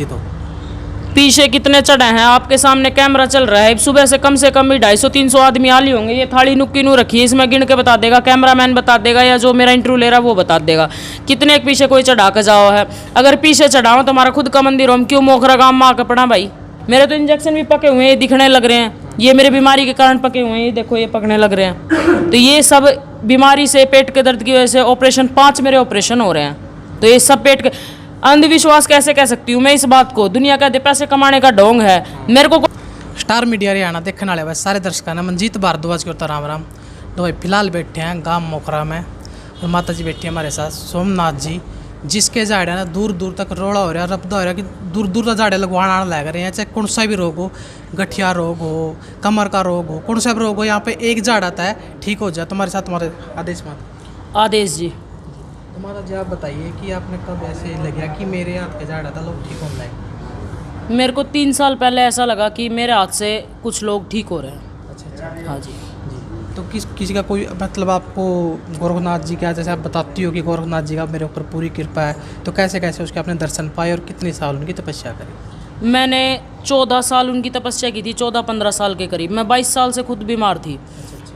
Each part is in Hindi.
थी तो? पीछे कितने चढ़े हैं आपके सामने कैमरा चल रहा है, सुबह से कम भी 250-300 आदमी आली होंगे। ये थाली नुक्की नू रखी है, इसमें गिन के बता देगा, कैमरामैन बता देगा या जो मेरा इंटरव्यू ले रहा है वो बता देगा कितने के पीछे कोई चढ़ा के जाओ है। अगर पीछे चढ़ाओ तो हमारा खुद का मंदिर हो, हम क्यों मोखरा गाँव में आकर पड़ा भाई। मेरे तो इंजेक्शन भी पके हुए हैं, दिखने लग रहे हैं, ये मेरे बीमारी के कारण पके हुए हैं, ये देखो ये पकने लग रहे हैं। तो ये सब बीमारी से, पेट के दर्द की वजह से ऑपरेशन 5 मेरे ऑपरेशन हो रहे हैं। तो ये सब पेट के अंधविश्वास कैसे कह सकती हूँ मैं इस बात को। दुनिया का पैसे कमाने का ढोंग है मेरे को। स्टार मीडिया हरियाणा देखने वाले भाई सारे दर्शकों ने मनजीत भारद्वाज की ओर राम राम। तो भाई फिलहाल बैठे हैं गांव मोखरा में और माता जी बैठी है हमारे साथ सोमनाथ जी, जिसके झाड़े ना दूर दूर तक रोड़ा हो रहा है, रपदा हो रहा है कि दूर दूर तक झाड़े लगवाना लग रहे हैं। चाहे कौन सा भी रोग हो, गठिया रोग हो, कमर का रोग हो, कौन सा भी रोग हो, यहाँ पे एक झाड़ आता है ठीक हो जाए। तुम्हारे साथ तुम्हारे आदेश माता। आदेश जी, तो माता जी आप बताइए कि आपने कब ऐसे लगा कि मेरे हाथ के झाड़ा था लोग ठीक होने लगे? मेरे को 3 साल पहले ऐसा लगा कि मेरे हाथ से कुछ लोग ठीक हो रहे हैं। अच्छा। हाँ जी। तो किसी का कोई मतलब आपको गोरखनाथ जी का, जैसे आप बताती हो कि गोरखनाथ जी का मेरे ऊपर पूरी कृपा है, तो कैसे कैसे उसके आपने दर्शन पाए और कितने साल उनकी तपस्या करी? मैंने 14 साल उनकी तपस्या की थी, 14-15 साल के करीब। मैं 22 साल से खुद बीमार थी।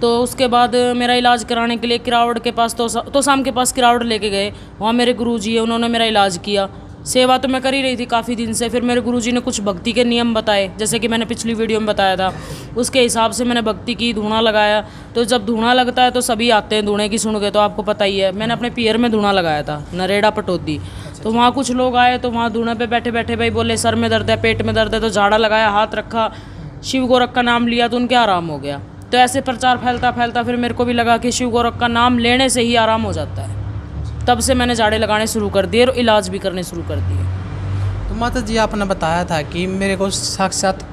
तो उसके बाद मेरा इलाज कराने के लिए किरावड़ के पास तो शाम के पास किरावड़ लेके गए। वहाँ मेरे गुरुजी है, उन्होंने मेरा इलाज किया। सेवा तो मैं कर ही रही थी काफ़ी दिन से। फिर मेरे गुरुजी ने कुछ भक्ति के नियम बताए, जैसे कि मैंने पिछली वीडियो में बताया था। उसके हिसाब से मैंने भक्ति की, धूना लगाया। तो जब धूना लगता है तो सभी आते हैं धूने की सुन के, तो आपको पता ही है। मैंने अपने पियर में धूना लगाया था, नरेड़ा पटोदी। तो वहाँ कुछ लोग आए, तो वहाँ धूने पे बैठे बैठे भाई बोले सर में दर्द है, पेट में दर्द है। तो झाड़ा लगाया, हाथ रखा, शिव गोरख का नाम लिया, तो उनके आराम हो गया। तो ऐसे प्रचार फैलता फैलता फिर मेरे को भी लगा कि शिव गोरख का नाम लेने से ही आराम हो जाता है। तब से मैंने झाड़े लगाने शुरू कर दिए और इलाज भी करने शुरू कर दिए। तो माता जी आपने बताया था कि मेरे को साक्षात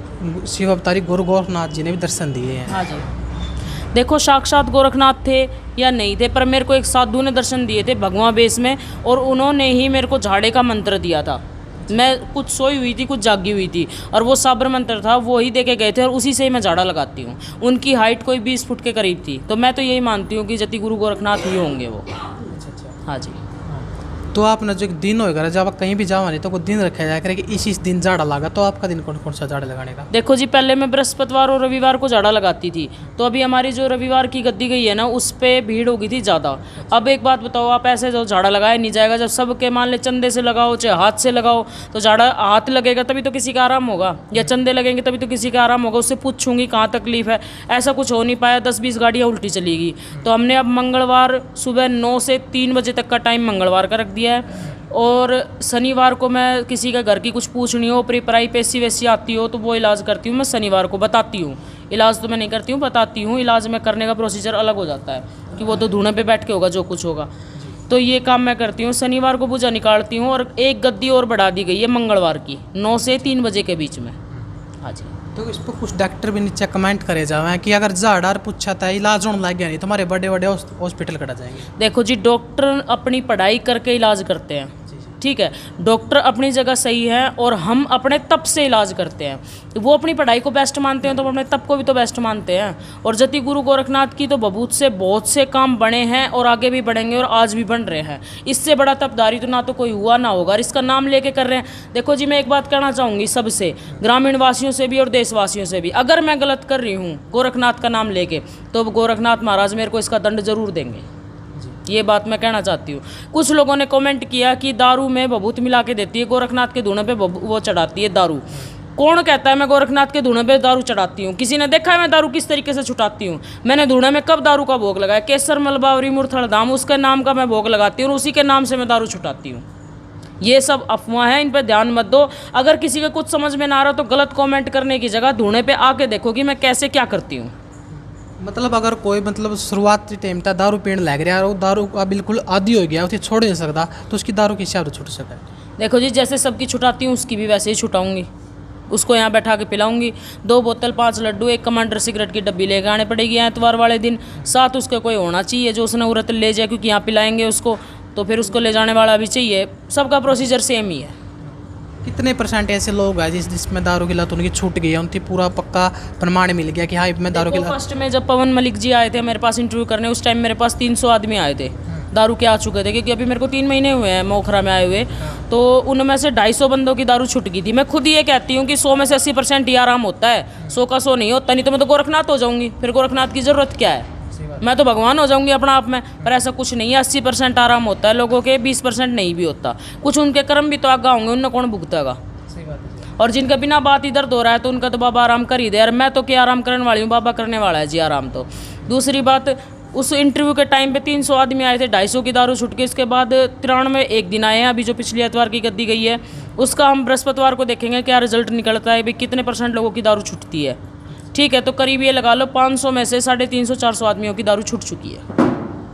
शिव अवतारी गुरु गोरखनाथ जी ने भी दर्शन दिए हैं। हाँ जी। देखो साक्षात गोरखनाथ थे या नहीं थे, पर मेरे को एक साधु ने दर्शन दिए थे भगवा बेस में, और उन्होंने ही मेरे को झाड़े का मंत्र दिया था। मैं कुछ सोई हुई थी, कुछ जागी हुई थी, और वो साबर मंत्र था, वो ही दे के गए थे, और उसी से ही मैं झाड़ा लगाती हूँ। उनकी हाइट कोई 20 फुट के करीब थी। तो मैं तो यही मानती हूँ कि जति गुरु गोरखनाथ ही होंगे वो। हाँ जी। तो आपने जो दिन होगा जब आप कहीं भी जाओ नहीं तो कोई दिन रखा जाए कि इस दिन झाड़ा लगा, तो आपका दिन कौन कौन सा झाड़ा लगाने का? देखो जी, पहले मैं बृहस्पतिवार और रविवार को झाड़ा लगाती थी। तो अभी हमारी जो रविवार की गद्दी गई है ना, उस पर भीड़ हो गई थी ज़्यादा। अब एक बात बताओ, आप ऐसे जो झाड़ा लगाया नहीं जाएगा। जब सबके मान ले चंदे से लगाओ चाहे हाथ से लगाओ, तो झाड़ा हाथ लगेगा तभी तो किसी का आराम होगा, या चंदे लगेंगे तभी तो किसी का आराम होगा। उससे पूछूंगी कहाँ तकलीफ है, ऐसा कुछ हो नहीं पाया। 10-20 गाड़ियाँ उल्टी चली गई। तो हमने अब मंगलवार सुबह 9 से 3 बजे तक का टाइम मंगलवार का रख दिया है। और शनिवार को मैं किसी का घर की कुछ पूछनी हो, प्री पैसी वैसी आती हो, तो वो इलाज करती हूँ। मैं शनिवार को बताती हूँ, इलाज तो मैं नहीं करती हूँ, बताती हूँ। इलाज में करने का प्रोसीजर अलग हो जाता है कि वो तो धूने पे बैठ के होगा जो कुछ होगा। तो ये काम मैं करती हूँ। शनिवार को पूजा निकालती हूँ, और एक गद्दी और बढ़ा दी गई है मंगलवार की 9 से 3 बजे के बीच में। हाँ जी। तो इस पर कुछ डॉक्टर भी नीचे कमेंट करे जाए कि अगर झाड़ा पूछा था इलाज होने लग गया नहीं, तुम्हारे बड़े बड़े हॉस्पिटल कटा जाएंगे। देखो जी, डॉक्टर अपनी पढ़ाई करके इलाज करते हैं, ठीक है। डॉक्टर अपनी जगह सही है, और हम अपने तप से इलाज करते हैं। वो अपनी पढ़ाई को बेस्ट मानते हैं, तो अपने तप को भी तो बेस्ट मानते हैं। और जति गुरु गोरखनाथ की तो बबूत से बहुत से काम बने हैं, और आगे भी बढ़ेंगे, और आज भी बन रहे हैं। इससे बड़ा तपदारी तो ना तो कोई हुआ ना होगा, और इसका नाम लेके कर रहे हैं। देखो जी, मैं एक बात कहना चाहूँगी सबसे, ग्रामीण वासियों से भी और देशवासियों से भी, अगर मैं गलत कर रही हूँ गोरखनाथ का नाम लेके, तो गोरखनाथ महाराज मेरे को इसका दंड जरूर देंगे। ये बात मैं कहना चाहती हूँ। कुछ लोगों ने कमेंट किया कि दारू में भभूत मिला के देती है, गोरखनाथ के धूने पे वो चढ़ाती है दारू। कौन कहता है मैं गोरखनाथ के धूने पे दारू चढ़ाती हूँ? किसी ने देखा है मैं दारू किस तरीके से छुटाती हूँ? मैंने धूने में कब दारू का भोग लगाया? केसर मलबावरी मुरथड़ धाम, उसके नाम का मैं भोग लगाती हूँ, और उसी के नाम से मैं दारू छुटाती हूँ। ये सब अफवाह है, इन पर ध्यान मत दो। अगर किसी का कुछ समझ में ना आ रहा तो गलत कमेंट करने की जगह धूने पे आके देखो कि मैं कैसे क्या करती हूँ। मतलब अगर कोई मतलब शुरुआती टाइम था दारू पीने लग रहा है, और दारू का बिल्कुल आदी हो गया, उसे छोड़ नहीं सकता, तो उसकी दारू किस हिसाब से छूट सकता है? देखो जी, जैसे सबकी छुटाती हूँ उसकी भी वैसे ही छुटाऊंगी। उसको यहाँ बैठा के पिलाऊंगी। 2 बोतल 5 लड्डू 1 कमांडर सिगरेट की डब्बी लेके आने पड़ेगी एतवार वाले दिन। साथ उसका कोई होना चाहिए जो उसने उरत ले जाए, क्योंकि यहाँ पिलाएंगे उसको, तो फिर उसको ले जाने वाला भी चाहिए। सबका प्रोसीजर सेम ही है। कितने % ऐसे लोग हैं जिसमें दारू की लत उनकी छूट गई है, उनकी पूरा पक्का प्रमाण मिल गया कि हाँ मैं दारू की लत? फर्स्ट में जब पवन मलिक जी आए थे मेरे पास इंटरव्यू करने, उस टाइम मेरे पास 300 आदमी आए थे। दारू के आ चुके थे, क्योंकि अभी मेरे को 3 महीने हुए हैं मोखरा में आए हुए, तो उनमें से 250 बंदों की दारू छूट गई थी। मैं खुद ये कहती हूँ कि 100 में से 80% ही आराम होता है, 100 का 100 नहीं होता। नहीं तो मैं तो गोरखनाथ हो जाऊँगी, फिर गोरखनाथ की ज़रूरत क्या है, मैं तो भगवान हो जाऊंगी अपना आप में। पर ऐसा कुछ नहीं है, 80% आराम होता है लोगों के, 20% नहीं भी होता। कुछ उनके कर्म भी तो आगे होंगे, उनने कौन भुगतेगा। और जिनका बिना बात ही दर्द हो रहा है तो उनका तो बाबा आराम कर ही दे। यार मैं तो क्या आराम करने वाली हूँ, बाबा करने वाला है जी आराम। तो दूसरी बात, उस इंटरव्यू के टाइम पे 300 आदमी आए थे, 250 की दारू छूट के। इसके बाद 93 एक दिन आए हैं, अभी जो पिछली एतवार की गद्दी गई है उसका हम बृहस्पतिवार को देखेंगे क्या रिजल्ट निकलता है, भाई कितने % लोगों की दारू छूटती है। ठीक है, तो करीब ये लगा लो 500 में से 350-400 आदमियों की दारू छूट चुकी है।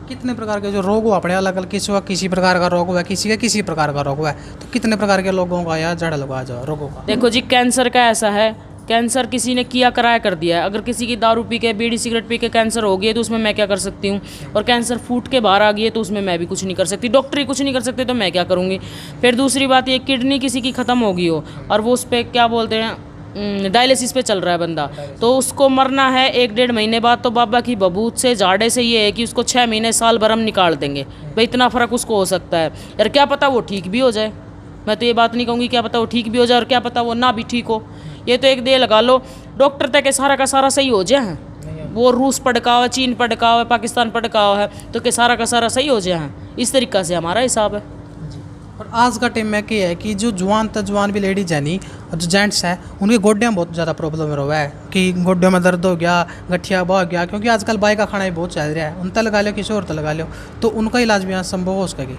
कितने प्रकार के जो रोग हुआ अपने अलग अलग, किसी का किसी प्रकार का रोग हुआ है, किसी का किसी प्रकार का रोग हुआ है, तो कितने प्रकार के लोगों का या झाड़ा लगा जाओ रोगों का। देखो जी, कैंसर का ऐसा है, कैंसर किसी ने किया कराया कर दिया है। अगर किसी की दारू पी के, बीड़ी सिगरेट पी के कैंसर हो गई है तो उसमें मैं क्या कर सकती हूँ, और कैंसर फूट के बाहर आ गई है तो उसमें मैं भी कुछ नहीं कर सकती, डॉक्टर ही कुछ नहीं कर सकते तो मैं क्या करूँगी। फिर दूसरी बात, ये किडनी किसी की ख़त्म हो गई हो और वो उस पर क्या बोलते हैं डायलिसिस पे चल रहा है बंदा, तो उसको मरना है 1-1.5 महीने बाद, तो बाबा की बबूत से झाड़े से ये है कि उसको 6 महीने साल भर हम निकाल देंगे। भाई इतना फ़र्क उसको हो सकता है यार, क्या पता वो ठीक भी हो जाए। मैं तो ये बात नहीं कहूँगी क्या पता वो ठीक भी हो जाए और क्या पता वो ना भी ठीक हो। ये तो एक दे लगा लो डॉक्टर तक के सारा का सारा सही हो जाए हैं, वो रूस पड़का हुआ, चीन पड़का हुआ, पाकिस्तान पड़का हुआ है, तो के सारा का सारा सही हो जाए हैं। इस तरीक़ा से हमारा हिसाब है। और आज का टाइम में क्या है कि जो जवान भी लेडीज है नहीं, और जो जेंट्स है उनके गोड्डियों में बहुत ज़्यादा प्रॉब्लम हो रहा है कि गोड्डियों में दर्द हो गया, गठिया बह गया, क्योंकि आजकल बाई का खाना भी बहुत चल रहा है। उनका लगा लो, किसी और लगा लो, तो उनका इलाज भी यहाँ संभव हो सकेगी।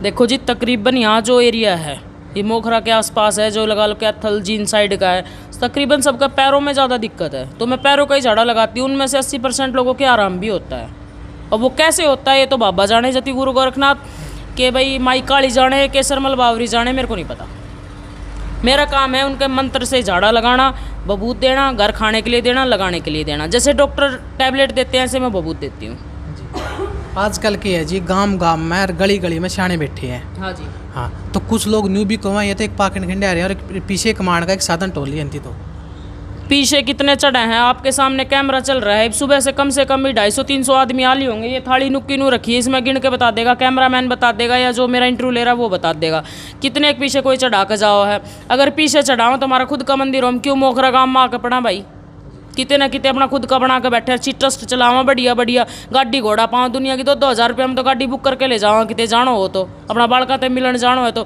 देखो जी, तकरीबन यहाँ जो एरिया है ये मोखरा के आसपास है, जो लगा लो कैथल जीन साइड का है, तकरीबन सबका पैरों में ज़्यादा दिक्कत है, तो मैं पैरों का ही झाड़ा लगाती हूँ। उनमें से 80% लोगों के आराम भी होता है। और वो कैसे होता है ये तो बाबा जाने, जति गुरु गोरखनाथ के भाई माई काली जाने, केसरमल बावरी जाने, मेरे को नहीं पता। मेरा काम है उनके मंत्र से झाड़ा लगाना, बबूत देना, घर खाने के लिए देना, लगाने के लिए देना। जैसे डॉक्टर टैबलेट देते हैं ऐसे मैं बबूत देती हूँ। आजकल की है जी, गांव में और गली गली में सियाने बैठे हैं। हाँ जी, हाँ, तो कुछ लोग न्यू भी कमाए, ये तो एक पाकिट घंटे आ रहे हैं और पीछे कमांड का एक साधन टोली है। तो पीछे कितने चढ़े हैं, आपके सामने कैमरा चल रहा है, सुबह से कम भी 250-300 आदमी आ ली होंगे। ये थाली नुक्की नू रखी है, इसमें गिन के बता देगा, कैमरामैन बता देगा, या जो मेरा इंटरव्यू ले रहा है वो बता देगा कितने एक पीछे कोई चढ़ा के जाओ है। अगर पीछे चढ़ाओ तो हमारा खुद का मंदिर हो, हम क्यों मोखरा गाँव में आके पड़ा भाई। कितने ना कितने अपना खुद का बना के बैठे, अच्छी ट्रस्ट चलावा, बढ़िया बढ़िया गाड़ी घोड़ा पाओ, दुनिया की 2-2 हज़ार रुपये हम तो गाड़ी बुक करके ले जाओ, कितने जानो हो तो अपना बालका तक मिलन जानो है तो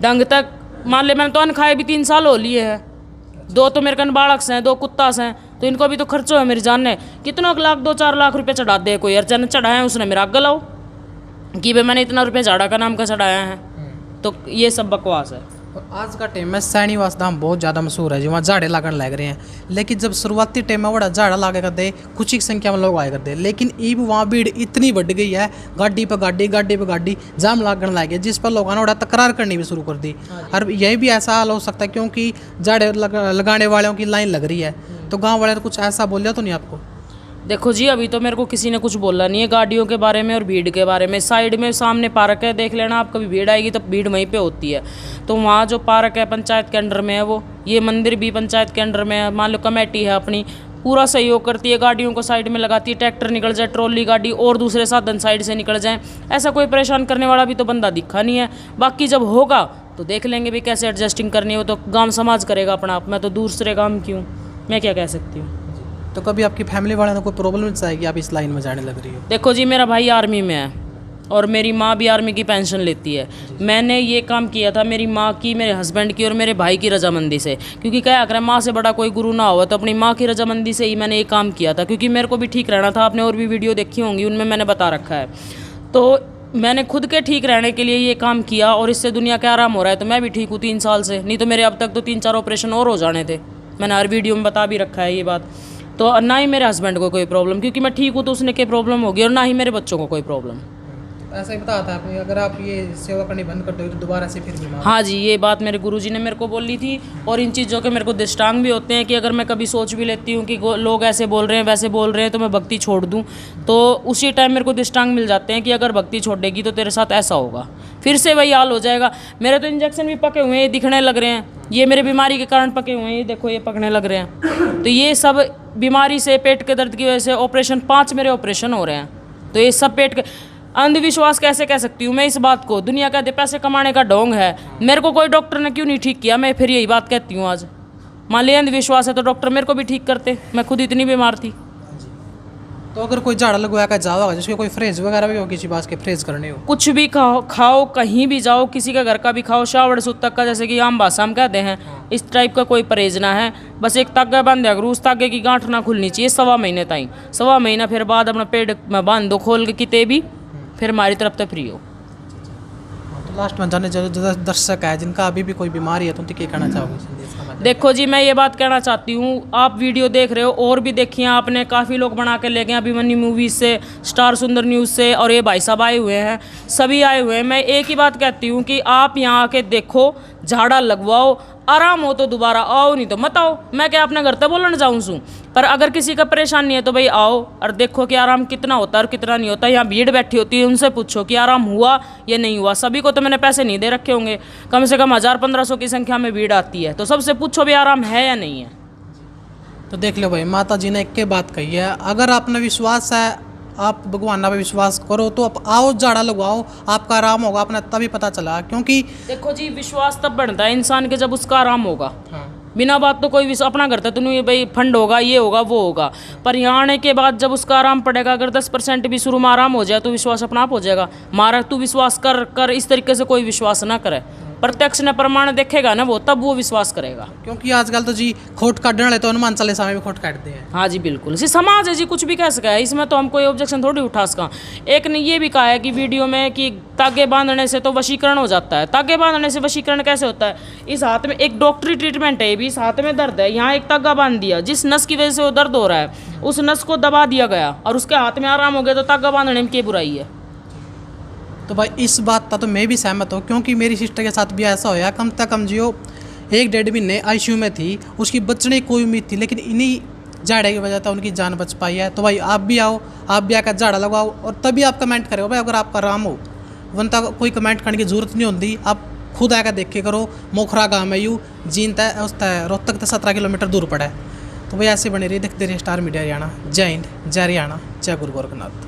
ढंग तक। मान ले मैंने तो अन खाए भी 3 साल हो लिए हैं, 2 तो मेरे कन बालक हैं, 2 कुत्ता हैं, तो इनको भी तो खर्चो है मेरी जान ने। कितनों लाख 2-4 लाख रुपये चढ़ा दे कोई, अर्चन चढ़ाए उसने मेरा आग लाओ कि भाई मैंने इतना रुपये झाड़ा का नाम का चढ़ाया है, तो ये सब बकवास है। और आज का टाइम में सैनीवास धाम बहुत ज़्यादा मशहूर है जी, वहाँ झाड़े लागण लग रहे हैं। लेकिन जब शुरुआती टाइम में बड़ा झाड़ा लागे करते, कुछ ही संख्या में लोग आए करते, लेकिन अब वहाँ भीड़ इतनी बढ़ गई है, गाड़ी पे गाड़ी जाम लागण लग गया, जिस पर लोगों ने बड़ा तकरार करनी भी शुरू कर दी। और यही भी ऐसा हाल हो सकता है क्योंकि झाड़े लगाने वालों की लाइन लग रही है, तो गाँव वाले कुछ ऐसा बोलिया तो नहीं आपको? देखो जी, अभी तो मेरे को किसी ने कुछ बोला नहीं है गाड़ियों के बारे में और भीड़ के बारे में। साइड में सामने पार्क है, देख लेना आप, कभी भीड़ आएगी तो भीड़ वहीं पे होती है। तो वहाँ जो पार्क है पंचायत के अंडर में है, वो ये मंदिर भी पंचायत के अंडर में है। मान लो कमेटी है अपनी, पूरा सहयोग करती है, गाड़ियों को साइड में लगाती है, ट्रैक्टर निकल जाए, ट्रॉली गाड़ी और दूसरे साधन साइड से निकल जाएँ, ऐसा कोई परेशान करने वाला भी तो बंदा दिखा नहीं है। बाकी जब होगा तो देख लेंगे भी कैसे एडजस्टिंग करनी हो, तो गाँव समाज करेगा अपना आप, मैं तो दूसरे काम क्यों, मैं क्या कह सकती हूँ। तो कभी आपकी फैमिली वाले ने कोई प्रॉब्लम नहीं चाहिए कि आप इस लाइन में जाने लग रही हो? देखो जी, मेरा भाई आर्मी में है और मेरी माँ भी आर्मी की पेंशन लेती है। मैंने ये काम किया था मेरी माँ की, मेरे हस्बैंड की और मेरे भाई की रजामंदी से, क्योंकि क्या करें, माँ से बड़ा कोई गुरु ना हो, तो अपनी माँ की रजामंदी से ही मैंने ये काम किया था, क्योंकि मेरे को भी ठीक रहना था। आपने और भी वीडियो देखी होंगी, उनमें मैंने बता रखा है। तो मैंने खुद के ठीक रहने के लिए ये काम किया और इससे दुनिया का आराम हो रहा है, तो मैं भी ठीक हूँ 3 साल से। नहीं तो मेरे अब तक तो 3-4 ऑपरेशन और हो जाने थे, मैंने हर वीडियो में बता भी रखा है ये बात। तो ना ही मेरे हस्बैंड को कोई प्रॉब्लम, क्योंकि मैं ठीक हूँ तो उसने क्या प्रॉब्लम होगी, और ना ही मेरे बच्चों को कोई प्रॉब्लम। ऐसा ही बताया था आपने, अगर आप ये सेवा करनी बंद कर दो तो दोबारा से फिर बीमार। हाँ जी, ये बात मेरे गुरुजी ने मेरे को बोली थी, और इन चीज़ों के मेरे को दृष्टांत भी होते हैं कि अगर मैं कभी सोच भी लेती हूँ कि लोग ऐसे बोल रहे हैं वैसे बोल रहे हैं तो मैं भक्ति छोड़ दूँ, तो उसी टाइम मेरे को दृष्टांत मिल जाते हैं कि अगर भक्ति छोड़ेगी तो तेरे साथ ऐसा होगा, फिर से वही हाल हो जाएगा। मेरे तो इंजेक्शन भी पके हुए हैं, दिखने लग रहे हैं, ये मेरे बीमारी के कारण पके हुए हैं, ये देखो ये पकने लग रहे हैं। तो ये सब बीमारी से, पेट के दर्द की वजह से ऑपरेशन 5 मेरे ऑपरेशन हो रहे हैं, तो ये सब पेट के अंधविश्वास कैसे कह सकती हूँ मैं इस बात को? दुनिया कहते पैसे कमाने का ढोंग है, मेरे को कोई डॉक्टर ने क्यों नहीं ठीक किया? मैं फिर यही बात कहती हूँ आज। मान लिया अंधविश्वास है तो डॉक्टर मेरे को भी ठीक करते, मैं खुद इतनी बीमार थी। तो अगर कोई झाड़ा लगवाया का जावा होगा, जिसके कोई फ्रेज वगैरह भी हो, किसी बात के फ्रेज करने हो, कुछ भी खाओ कहीं भी जाओ, किसी का घर का भी खाओ, शावड़ सूत तक का, जैसे कि आम भाषा हम कहते हैं, इस टाइप का कोई परहेज ना है। बस एक तागा बांध अगर उस तागे की गांठ ना खुलनी चाहिए 1.25 महीने ताई, 1.25 महीना फिर बाद अपना पेट में बांध दो खोल के किते भी, फिर हमारी तरफ से फ्री हो। तो लास्ट में जाने जो दर्शक है जिनका अभी भी कोई बीमारी है, तो उनकी क्या कहना चाहोगे संदेश का माध्यम? देखो जी, मैं ये बात कहना चाहती हूँ, आप वीडियो देख रहे हो और भी देखिए आपने, काफ़ी लोग बना के ले गए, अभिमन्यु मूवीज़ से, स्टार सुंदर न्यूज़ से, और ये भाई साहब आए हुए हैं, सभी आए हुए हैं। मैं एक ही बात कहती हूँ कि आप यहाँ आके देखो, झाड़ा लगवाओ, आराम हो तो दोबारा आओ, नहीं तो मत आओ। मैं क्या अपने घर तक बोलने जाऊँ सूँ, पर अगर किसी का परेशानी है तो भाई आओ और देखो कि आराम कितना होता है और कितना नहीं होता। यहाँ भीड़ बैठी होती है, उनसे पूछो कि आराम हुआ या नहीं हुआ। सभी को तो मैंने पैसे नहीं दे रखे होंगे, कम से कम 1000-1500 की संख्या में भीड़ आती है, तो सबसे पूछो भी आराम है या नहीं है। तो देख लो भाई, माता जी ने एक के बात कही है, अगर आपने विश्वास है, आप भगवान पे विश्वास करो, तो आप आओ, झाड़ा लगवाओ, आपका आराम होगा अपना, तभी पता चला। क्योंकि देखो जी, विश्वास तब बढ़ता है इंसान के जब उसका आराम होगा। हाँ, बिना बात तो कोई अपना घर तो नहीं भाई, फंड होगा, ये होगा, वो होगा, पर यहाँ आने के बाद जब उसका आराम पड़ेगा, अगर 10% भी शुरू में आराम हो जाए तो विश्वास अपना आप हो जाएगा। मारा तू विश्वास कर इस तरीके से कोई विश्वास ना करे, प्रत्यक्ष ने प्रमाण देखेगा ना वो, तब वो विश्वास करेगा। क्योंकि आजकल तो जी खोट काटने वाले तो हनुमान चालीसा में भी खोट काटते हैं। हाँ जी बिल्कुल, इसी समाज है जी, कुछ भी कह सका है, इसमें तो हम कोई ऑब्जेक्शन थोड़ी उठा सका। एक ने ये भी कहा है कि वीडियो में कि तागे बांधने से तो वशीकरण हो जाता है। तागे बांधने से वशीकरण कैसे होता है? इस हाथ में एक डॉक्टरी ट्रीटमेंट है, भी इस हाथ में दर्द है, यहाँ एक तागा बांध दिया, जिस नस की वजह से वो दर्द हो रहा है उस नस को दबा दिया गया और उसके हाथ में आराम हो गया, तो तागा बांधने में क्या बुराई है? तो भाई इस बात का तो मैं भी सहमत हूँ, क्योंकि मेरी सिस्टर के साथ भी ऐसा होया। कम से कम जियो 1-1.5 महीने आईसीयू में थी, उसकी बचने की कोई उम्मीद थी, लेकिन इन्हीं झाड़े की वजह से उनकी जान बच पाई है। तो भाई आप भी आओ, आप भी आकर झाड़ा लगाओ, और तभी आप कमेंट करो भाई अगर आपका आराम हो, वरना कोई कमेंट करने की जरूरत नहीं होती। आप खुद आकर देखे करो। मोखरा गाँव है, यूँ जीन तय उसता है, रोहतक तो 17 किलोमीटर दूर पड़ा है। तो भाई ऐसे बने रही, देखते रहिए स्टार मीडिया हरियाणा। जय हिंद, जय हरियाणा, जय गुरु गोरखनाथ।